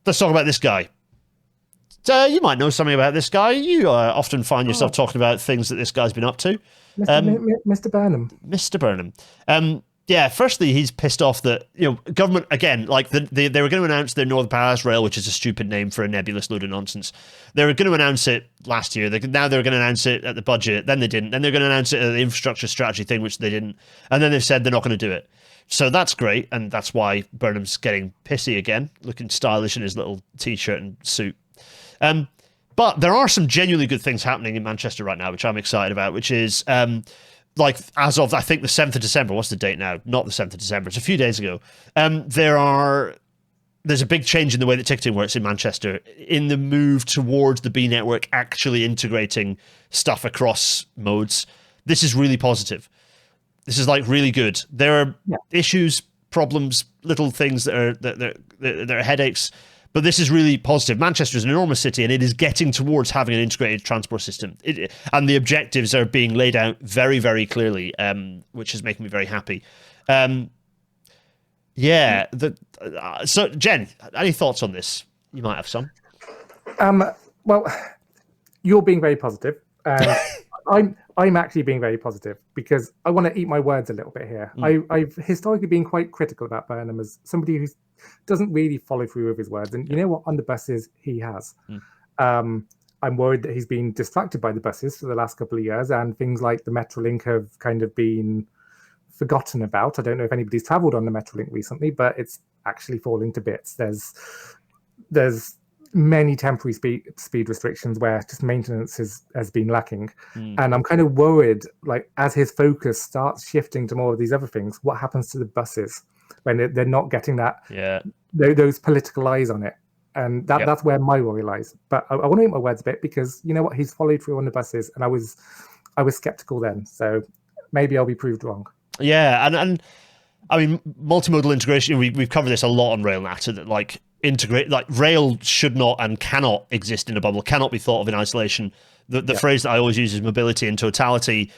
let's talk about this guy. You might know something about this guy. You often find yourself talking about things that this guy's been up to. Mr. Burnham. Mr. Burnham. Yeah, firstly, he's pissed off that, government, again, like they were going to announce their Northern Palace Rail, which is a stupid name for a nebulous load of nonsense. They were going to announce it last year. Now they're going to announce it at the budget. Then they didn't. Then they're going to announce it at the infrastructure strategy thing, which they didn't. And then they've said they're not going to do it. So that's great. And that's why Burnham's getting pissy again, looking stylish in his little T-shirt and suit. But there are some genuinely good things happening in Manchester right now, which I'm excited about, which is... like as of I think the 7th of December, what's the date now? Not the 7th of December, it's a few days ago. There's a big change in the way that ticketing works in Manchester in the move towards the B network actually integrating stuff across modes. This is really positive. This is like really good. There are issues, problems, little things that are headaches. But this is really positive. Manchester is an enormous city, and it is getting towards having an integrated transport system. And the objectives are being laid out very, very clearly, which is making me very happy. So, Jen, any thoughts on this? You might have some. Well, you're being very positive. I'm actually being very positive because I want to eat my words a little bit here. I've historically been quite critical about Burnham as somebody who doesn't really follow through with his words. And you know what? On the buses, he has. I'm worried that he's been distracted by the buses for the last couple of years, and things like the Metrolink have kind of been forgotten about. I don't know if anybody's travelled on the Metrolink recently, but it's actually falling to bits. There's many temporary speed restrictions where just maintenance has been lacking. And I'm kind of worried, like, as his focus starts shifting to more of these other things, what happens to the buses when they're not getting those political eyes on it? And that's where my worry lies. But I want to eat my words a bit because you know what, he's followed through on the buses, and I was skeptical then, so maybe I'll be proved wrong. Yeah, and I mean, multimodal integration, we've covered this a lot on RailNat, that like rail should not and cannot exist in a bubble, cannot be thought of in isolation. The phrase that I always use is mobility in totality.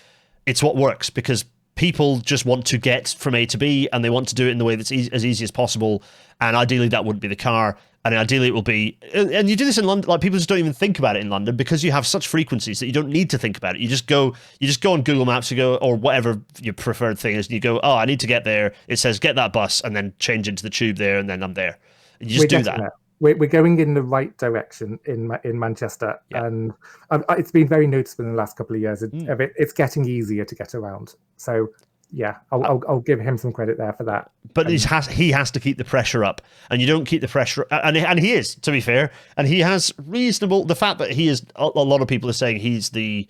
It's what works because people just want to get from A to B, and they want to do it in the way that's as easy as possible. And ideally that wouldn't be the car. And ideally it will be, and you do this in London, like people just don't even think about it in London because you have such frequencies that you don't need to think about it. You just go on Google Maps, you go, or whatever your preferred thing is, and you go, oh, I need to get there. It says get that bus and then change into the tube there, and then I'm there. And you just do that. We're going in the right direction in Manchester, and it's been very noticeable in the last couple of years. It's getting easier to get around. So yeah, I'll give him some credit there for that. But he has to keep the pressure up, and you don't keep the pressure, and he is, to be fair, and he has reasonable. The fact that he is, a lot of people are saying he's the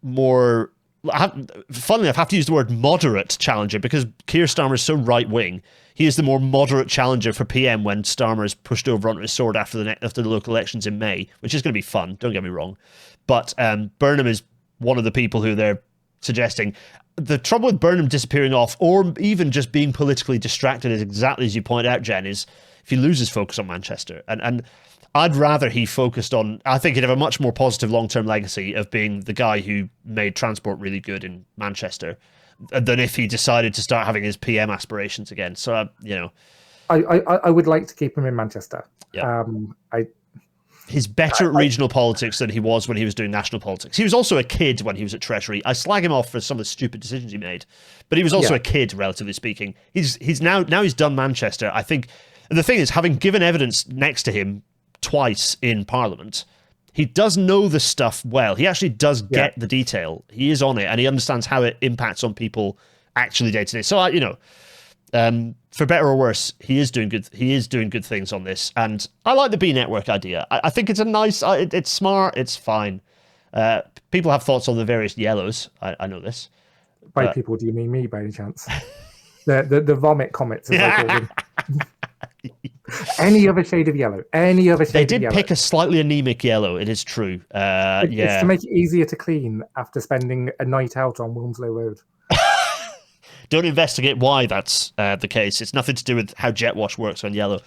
more. Funnily enough, I have to use the word moderate challenger because Keir Starmer is so right wing. He is the more moderate challenger for PM when Starmer is pushed over onto his sword after the local elections in May, which is going to be fun. Don't get me wrong, but Burnham is one of the people who they're suggesting. The trouble with Burnham disappearing off, or even just being politically distracted, is exactly as you point out, Jen, is if he loses focus on Manchester. And I'd rather he focused on, I think he'd have a much more positive long-term legacy of being the guy who made transport really good in Manchester than if he decided to start having his PM aspirations again. So, I would like to keep him in Manchester. Yeah. He's better at regional politics than he was when he was doing national politics. He was also a kid when he was at Treasury. I slag him off for some of the stupid decisions he made, but he was also a kid, relatively speaking. He's now he's done Manchester. I think the thing is, having given evidence next to him twice in Parliament, he does know the stuff well. He actually does get the detail. He is on it, and he understands how it impacts on people actually day to day. So, for better or worse, he is doing good. He is doing good things on this, and I like the B network idea. I think it's a nice. It's smart. It's fine. People have thoughts on the various yellows. I know this. By people, do you mean me by any chance? the vomit comets, as I call them. Any other shade of yellow. Any other shade of yellow. They did pick a slightly anemic yellow. It is true. It's to make it easier to clean after spending a night out on Wilmslow Road. Don't investigate why that's the case. It's nothing to do with how jet wash works on yellow.